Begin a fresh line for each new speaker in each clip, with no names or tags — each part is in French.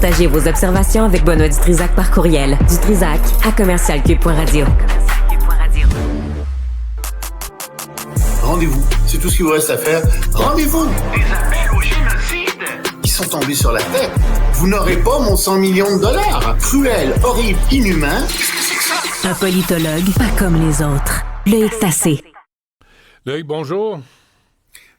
Partagez vos observations avec Benoît Dutrisac par courriel. dutrisac@commercialcube.radio.
Rendez-vous, c'est tout ce qu'il vous reste à faire. Rendez-vous!
Des appels au génocide!
Ils sont tombés sur la tête. Vous n'aurez pas mon 100 millions de dollars. Cruel, horrible, inhumain.
Qu'est-ce que c'est que ça?
Un politologue pas comme les autres. Loïc Tassé.
Loïc, bonjour.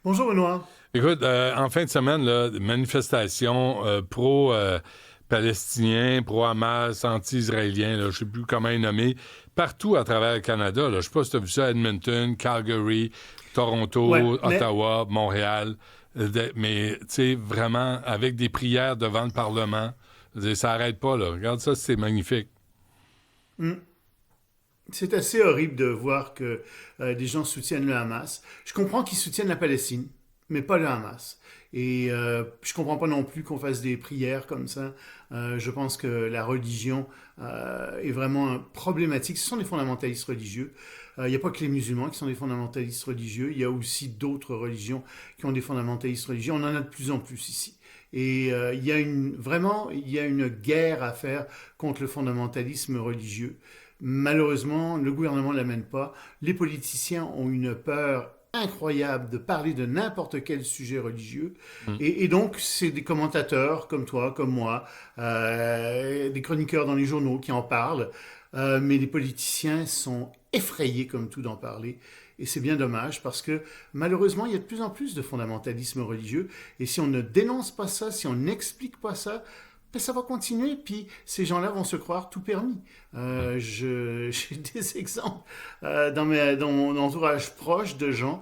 Bonjour, Benoît.
Écoute, en fin de semaine, là, manifestations pro-palestiniens, pro-Hamas, anti-israéliens, je ne sais plus comment les nommer, partout à travers le Canada. Là. Je ne sais pas si tu as vu ça à Edmonton, Calgary, Toronto, Ottawa, Montréal. Mais, tu sais, vraiment, avec des prières devant le Parlement, ça n'arrête pas, là. Regarde ça, c'est magnifique.
C'est assez horrible de voir que des gens soutiennent le Hamas. Je comprends qu'ils soutiennent la Palestine, mais pas le Hamas. Et je comprends pas non plus qu'on fasse des prières comme ça. Je pense que la religion est vraiment problématique. Ce sont des fondamentalistes religieux. Il n'y a pas que les musulmans qui sont des fondamentalistes religieux. Il y a aussi d'autres religions qui ont des fondamentalistes religieux. On en a de plus en plus ici. Et il y a une guerre à faire contre le fondamentalisme religieux. Malheureusement, le gouvernement ne l'amène pas. Les politiciens ont une peur incroyable de parler de n'importe quel sujet religieux. Et donc, c'est des commentateurs comme toi, comme moi, des chroniqueurs dans les journaux qui en parlent. Mais les politiciens sont effrayés comme tout d'en parler. Et c'est bien dommage parce que malheureusement, il y a de plus en plus de fondamentalisme religieux. Et si on ne dénonce pas ça, si on n'explique pas ça, ben ça va continuer, puis ces gens-là vont se croire tout permis. J'ai des exemples dans mon entourage proche de gens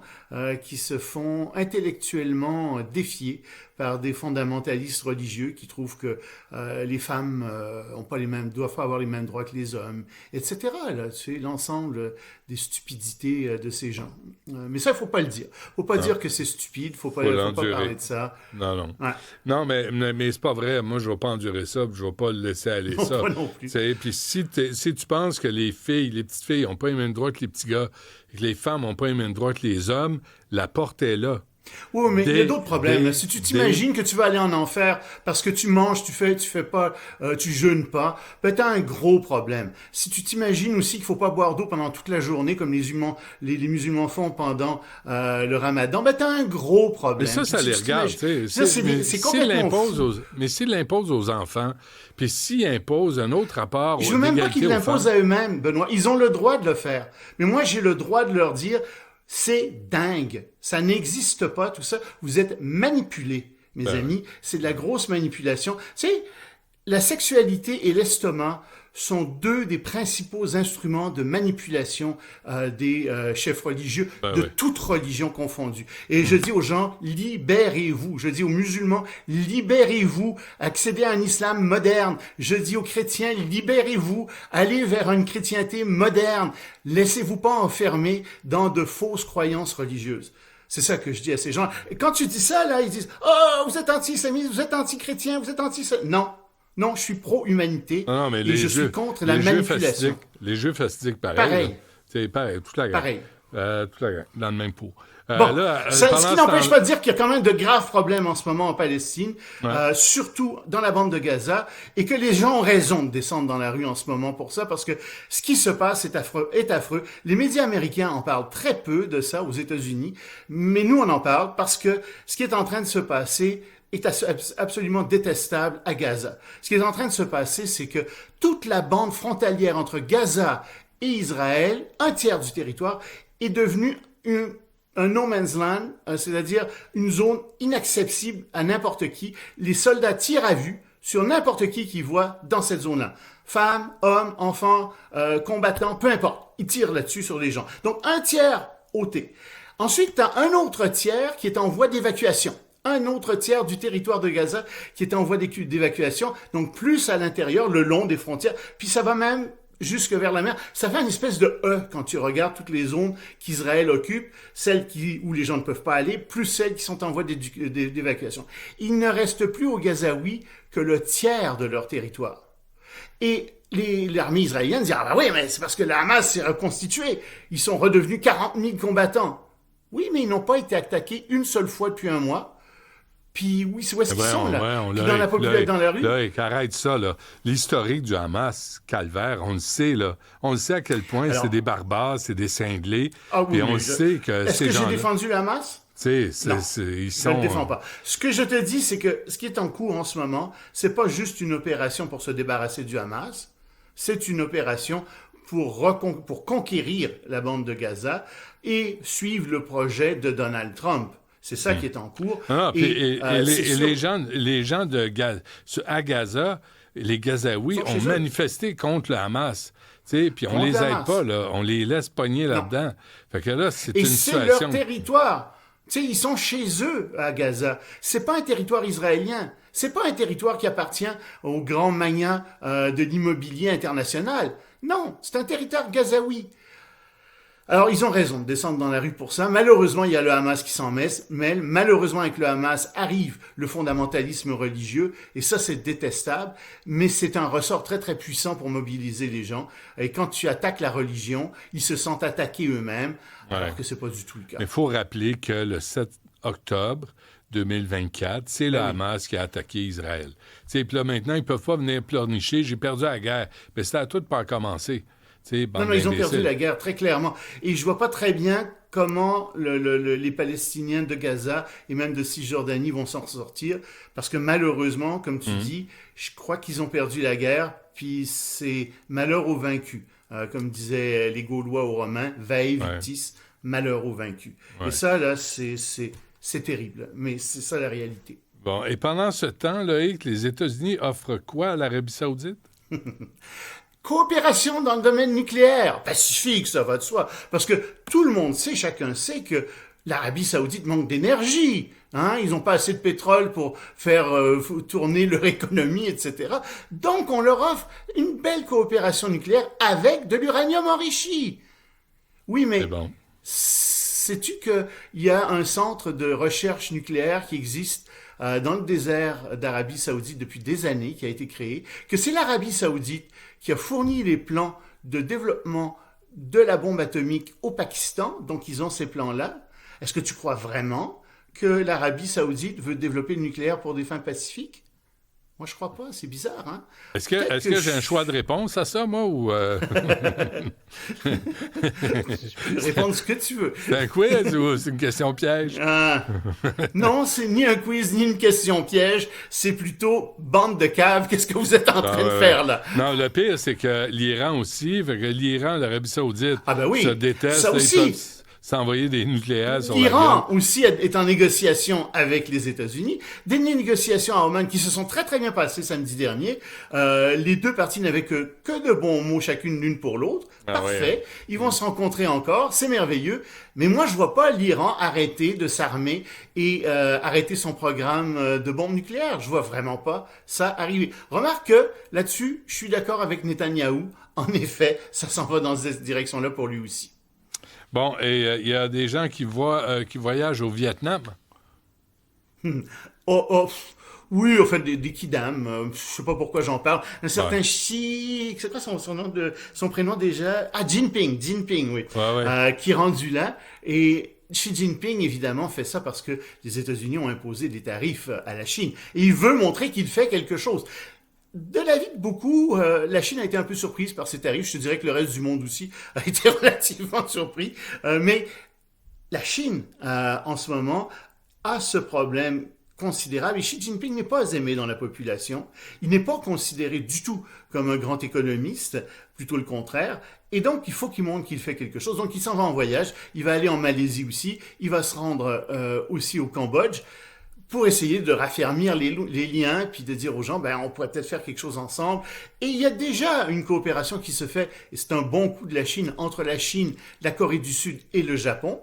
qui se font intellectuellement défier par des fondamentalistes religieux qui trouvent que les femmes doivent pas avoir les mêmes droits que les hommes, etc. Là, c'est l'ensemble des stupidités de ces gens. Mais ça, il faut pas le dire. Faut pas dire que c'est stupide. Faut pas parler de ça.
Non.
Ouais.
Non, mais c'est pas vrai. Moi, je vais pas endurer ça, puis je vais pas le laisser aller
Non,
ça.
pas non plus.
Puis si tu penses que les petites filles ont pas les mêmes droits que les petits gars, et que les femmes ont pas les mêmes droits que les hommes, la porte est là.
Oui, mais il y a d'autres problèmes. Si tu t'imagines que tu vas aller en enfer parce que tu manges, tu fais pas, tu jeûnes pas, ben t'as un gros problème. Si tu t'imagines aussi qu'il faut pas boire d'eau pendant toute la journée comme les musulmans font pendant le Ramadan, ben t'as un gros problème.
Mais ça les regarde, tu sais.
C'est complètement fou.
Mais s'il l'impose aux enfants, puis s'il impose un autre rapport
Je veux même pas qu'ils l'imposent à eux-mêmes, Benoît. Ils ont le droit de le faire. Mais moi, j'ai le droit de leur dire, c'est dingue. Ça n'existe pas, tout ça. Vous êtes manipulés, mes amis. C'est de la grosse manipulation. Tu sais, la sexualité et l'estomac sont deux des principaux instruments de manipulation des chefs religieux, toute religion confondue. Et je dis aux gens, libérez-vous. Je dis aux musulmans, libérez-vous, accédez à un islam moderne. Je dis aux chrétiens, libérez-vous, allez vers une chrétienté moderne. Laissez-vous pas enfermer dans de fausses croyances religieuses. C'est ça que je dis à ces gens. Et quand tu dis ça, là, ils disent, oh, vous êtes anti-islamiste, vous êtes anti-chrétien, vous êtes anti... Non, je suis pro-humanité et je suis contre la manipulation.
Les jeux fastidiques,
pareil.
C'est pareil, toute la gang.
Pareil.
Toute la gang, dans le même pot.
Ce qui n'empêche pas de dire qu'il y a quand même de graves problèmes en ce moment en Palestine, surtout dans la bande de Gaza, et que les gens ont raison de descendre dans la rue en ce moment pour ça, parce que ce qui se passe est affreux. Les médias américains en parlent très peu de ça aux États-Unis, mais nous on en parle parce que ce qui est en train de se passer est absolument détestable à Gaza. Ce qui est en train de se passer, c'est que toute la bande frontalière entre Gaza et Israël, un tiers du territoire, est devenue un no man's land, c'est-à-dire une zone inaccessible à n'importe qui. Les soldats tirent à vue sur n'importe qui voit dans cette zone-là. Femmes, hommes, enfants, combattants, peu importe. Ils tirent là-dessus sur les gens. Donc, un tiers ôté. Ensuite, tu as un autre tiers qui est en voie d'évacuation. Un autre tiers du territoire de Gaza qui est en voie d'évacuation, donc plus à l'intérieur, le long des frontières, puis ça va même jusque vers la mer. Ça fait une espèce de E quand tu regardes toutes les zones qu'Israël occupe, celles où les gens ne peuvent pas aller, plus celles qui sont en voie d'évacuation. Il ne reste plus aux Gazaouis que le tiers de leur territoire. Et l'armée israélienne dit « Ah ben oui, mais c'est parce que la Hamas s'est reconstituée. Ils sont redevenus 40 000 combattants. » Oui, mais ils n'ont pas été attaqués une seule fois depuis un mois. Puis oui, c'est où est-ce qu'ils sont, là?
Ouais,
Puis dans la rue?
Là, arrête ça, là. L'historique du Hamas, calvaire, on le sait, là. On le sait à quel point c'est des barbares, c'est des cinglés.
Ah oui,
puis on sait que
est-ce
ces
que
gens-là...
j'ai défendu le Hamas?
Ils
Je ne le défends pas. Ce que je te dis, c'est que ce qui est en cours en ce moment, c'est pas juste une opération pour se débarrasser du Hamas, c'est une opération pour conquérir la bande de Gaza et suivre le projet de Donald Trump. C'est ça qui est en cours.
Les gens à Gaza, les Gazaouis, ont manifesté contre le Hamas. Puis on les aide pas, là. On les laisse pogner là-dedans. Fait que là, c'est une situation...
c'est leur territoire. Ils sont chez eux à Gaza. C'est pas un territoire israélien. C'est pas un territoire qui appartient aux grands magnats de l'immobilier international. Non, c'est un territoire gazaoui. Alors, ils ont raison de descendre dans la rue pour ça. Malheureusement, il y a le Hamas qui s'en mêle. Malheureusement, avec le Hamas arrive le fondamentalisme religieux. Et ça, c'est détestable. Mais c'est un ressort très, très puissant pour mobiliser les gens. Et quand tu attaques la religion, ils se sentent attaqués eux-mêmes. Alors que c'est pas du tout le cas.
Mais il faut rappeler que le 7 octobre 2024, c'est le Hamas qui a attaqué Israël. Puis là, maintenant, ils peuvent pas venir pleurnicher. J'ai perdu la guerre. Mais c'est à toi de pas commencer.
Non, ils ont perdu la guerre, très clairement. Et je vois pas très bien comment les Palestiniens de Gaza et même de Cisjordanie vont s'en sortir, parce que malheureusement, comme tu dis, je crois qu'ils ont perdu la guerre, puis c'est malheur aux vaincus. Comme disaient les Gaulois aux Romains, vae victis, malheur aux vaincus. Ouais. Et ça, là, c'est terrible, mais c'est ça la réalité.
Bon, et pendant ce temps, Loïc, les États-Unis offrent quoi à l'Arabie Saoudite?
Coopération dans le domaine nucléaire, pacifique, ça va de soi. Parce que tout le monde sait, chacun sait que l'Arabie Saoudite manque d'énergie. Ils n'ont pas assez de pétrole pour faire tourner leur économie, etc. Donc, on leur offre une belle coopération nucléaire avec de l'uranium enrichi. Oui, mais sais-tu qu'il y a un centre de recherche nucléaire qui existe dans le désert d'Arabie Saoudite depuis des années, qui a été créé, que c'est l'Arabie Saoudite qui a fourni les plans de développement de la bombe atomique au Pakistan, donc ils ont ces plans-là. Est-ce que tu crois vraiment que l'Arabie Saoudite veut développer le nucléaire pour des fins pacifiques? Moi, je crois pas, c'est bizarre, hein?
Est-ce que j'ai un choix de réponse à ça, moi, ou...
Répondre ce que tu veux.
C'est un quiz ou c'est une question piège?
Non, c'est ni un quiz, ni une question piège. C'est plutôt bande de caves. Qu'est-ce que vous êtes en train de faire, là?
Non, le pire, c'est que l'Iran aussi, fait que l'Iran, l'Arabie Saoudite, se détestent.
Ça aussi.
S'envoyer des nucléaires sur
l'Iran aussi est en négociation avec les États-Unis. Des négociations à Oman qui se sont très très bien passées samedi dernier. Les deux parties n'avaient que de bons mots chacune l'une pour l'autre. Parfait. Ils vont se rencontrer encore. C'est merveilleux. Mais moi, je vois pas l'Iran arrêter de s'armer et arrêter son programme de bombes nucléaires. Je vois vraiment pas ça arriver. Remarque que là-dessus, je suis d'accord avec Netanyahou. En effet, ça s'en va dans cette direction-là pour lui aussi.
Bon, et il y a des gens qui voyagent au Vietnam.
Oui, en fait, des kidam. Je sais pas pourquoi j'en parle. Un certain Xi, c'est quoi son prénom déjà? Jinping, oui. Qui est rendu là. Et Xi Jinping, évidemment, fait ça parce que les États-Unis ont imposé des tarifs à la Chine. Et il veut montrer qu'il fait quelque chose. De l'avis de beaucoup, la Chine a été un peu surprise par ces tarifs. Je te dirais que le reste du monde aussi a été relativement surpris. Mais la Chine, en ce moment, a ce problème considérable. Et Xi Jinping n'est pas aimé dans la population. Il n'est pas considéré du tout comme un grand économiste, plutôt le contraire. Et donc, il faut qu'il montre qu'il fait quelque chose. Donc, il s'en va en voyage. Il va aller en Malaisie aussi. Il va se rendre aussi au Cambodge, pour essayer de raffermir les liens, puis de dire aux gens, on pourrait peut-être faire quelque chose ensemble. Et il y a déjà une coopération qui se fait, et c'est un bon coup de la Chine, entre la Chine, la Corée du Sud et le Japon.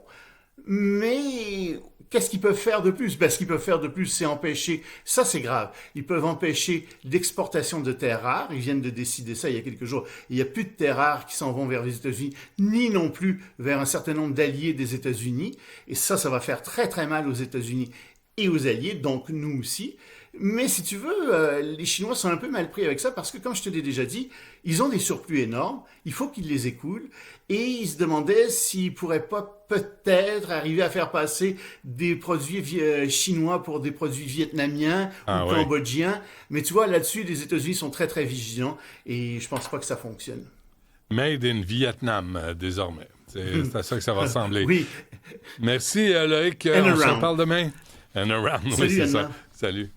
Mais qu'est-ce qu'ils peuvent faire de plus? Ce qu'ils peuvent faire de plus, c'est empêcher, ça c'est grave, ils peuvent empêcher l'exportation de terres rares. Ils viennent de décider ça il y a quelques jours. Il n'y a plus de terres rares qui s'en vont vers les États-Unis, ni non plus vers un certain nombre d'alliés des États-Unis. Et ça va faire très très mal aux États-Unis et aux alliés, donc nous aussi. Mais si tu veux, les Chinois sont un peu mal pris avec ça parce que, comme je te l'ai déjà dit, ils ont des surplus énormes, il faut qu'ils les écoulent, et ils se demandaient s'ils pourraient pas peut-être arriver à faire passer des produits chinois pour des produits vietnamiens ou cambodgiens. Mais tu vois, là-dessus, les États-Unis sont très, très vigilants, et je pense pas que ça fonctionne.
Made in Vietnam, désormais. C'est à ça que ça va ressembler.
Oui.
Merci, Loïc. On se reparle demain. And around, oui, c'est ça. Salut.